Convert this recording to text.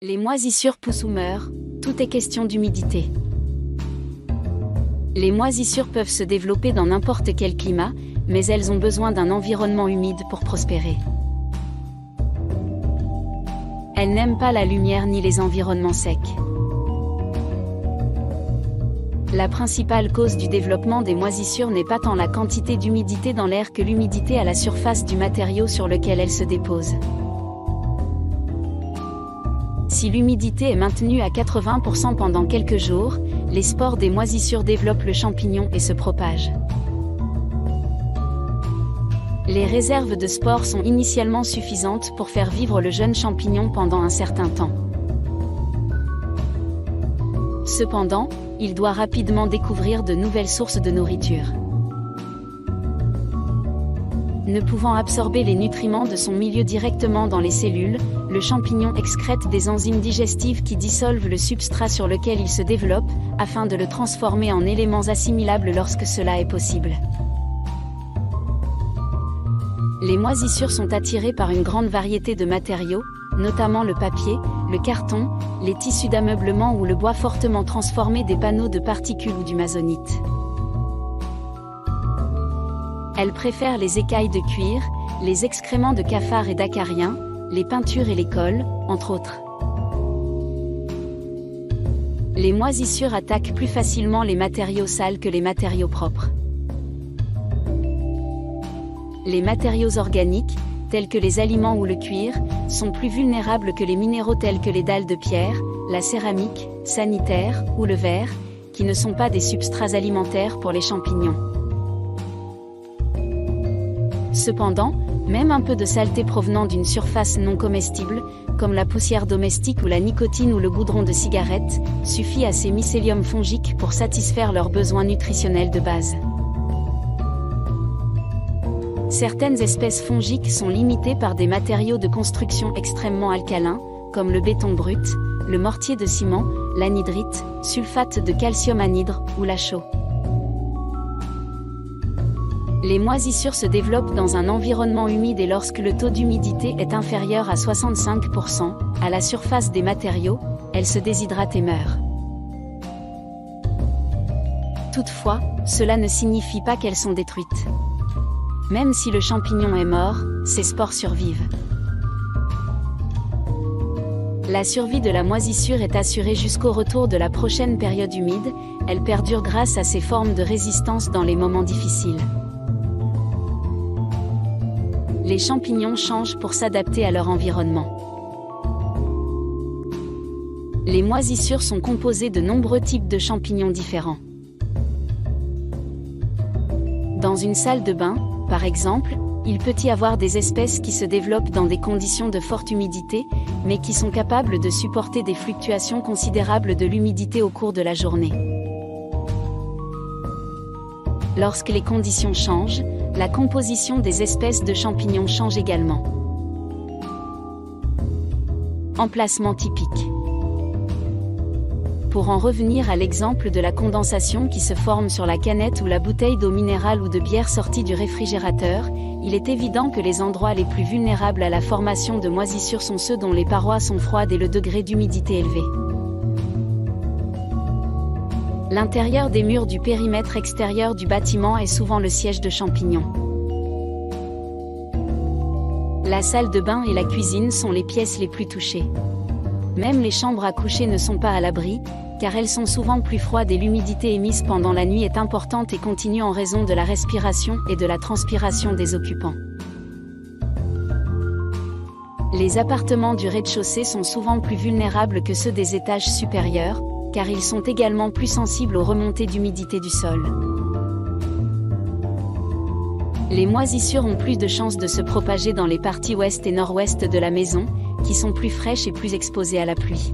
Les moisissures poussent ou meurent, tout est question d'humidité. Les moisissures peuvent se développer dans n'importe quel climat, mais elles ont besoin d'un environnement humide pour prospérer. Elles n'aiment pas la lumière ni les environnements secs. La principale cause du développement des moisissures n'est pas tant la quantité d'humidité dans l'air que l'humidité à la surface du matériau sur lequel elles se déposent. Si l'humidité est maintenue à 80% pendant quelques jours, les spores des moisissures développent le champignon et se propagent. Les réserves de spores sont initialement suffisantes pour faire vivre le jeune champignon pendant un certain temps. Cependant, il doit rapidement découvrir de nouvelles sources de nourriture. Ne pouvant absorber les nutriments de son milieu directement dans les cellules, le champignon excrète des enzymes digestives qui dissolvent le substrat sur lequel il se développe, afin de le transformer en éléments assimilables lorsque cela est possible. Les moisissures sont attirées par une grande variété de matériaux, notamment le papier, le carton, les tissus d'ameublement ou le bois fortement transformé des panneaux de particules ou du masonite. Elles préfèrent les écailles de cuir, les excréments de cafards et d'acariens, les peintures et les colles, entre autres. Les moisissures attaquent plus facilement les matériaux sales que les matériaux propres. Les matériaux organiques, tels que les aliments ou le cuir, sont plus vulnérables que les minéraux tels que les dalles de pierre, la céramique, sanitaire, ou le verre, qui ne sont pas des substrats alimentaires pour les champignons. Cependant, même un peu de saleté provenant d'une surface non comestible, comme la poussière domestique ou la nicotine ou le goudron de cigarette, suffit à ces mycéliums fongiques pour satisfaire leurs besoins nutritionnels de base. Certaines espèces fongiques sont limitées par des matériaux de construction extrêmement alcalins, comme le béton brut, le mortier de ciment, l'anhydrite, sulfate de calcium anhydre ou la chaux. Les moisissures se développent dans un environnement humide et lorsque le taux d'humidité est inférieur à 65%, à la surface des matériaux, elles se déshydratent et meurent. Toutefois, cela ne signifie pas qu'elles sont détruites. Même si le champignon est mort, ses spores survivent. La survie de la moisissure est assurée jusqu'au retour de la prochaine période humide, elle perdure grâce à ses formes de résistance dans les moments difficiles. Les champignons changent pour s'adapter à leur environnement. Les moisissures sont composées de nombreux types de champignons différents. Dans une salle de bain, par exemple, il peut y avoir des espèces qui se développent dans des conditions de forte humidité, mais qui sont capables de supporter des fluctuations considérables de l'humidité au cours de la journée. Lorsque les conditions changent, la composition des espèces de champignons change également. Emplacement typique. Pour en revenir à l'exemple de la condensation qui se forme sur la canette ou la bouteille d'eau minérale ou de bière sortie du réfrigérateur, il est évident que les endroits les plus vulnérables à la formation de moisissures sont ceux dont les parois sont froides et le degré d'humidité élevé. L'intérieur des murs du périmètre extérieur du bâtiment est souvent le siège de champignons. La salle de bain et la cuisine sont les pièces les plus touchées. Même les chambres à coucher ne sont pas à l'abri, car elles sont souvent plus froides et l'humidité émise pendant la nuit est importante et continue en raison de la respiration et de la transpiration des occupants. Les appartements du rez-de-chaussée sont souvent plus vulnérables que ceux des étages supérieurs, car ils sont également plus sensibles aux remontées d'humidité du sol. Les moisissures ont plus de chances de se propager dans les parties ouest et nord-ouest de la maison, qui sont plus fraîches et plus exposées à la pluie.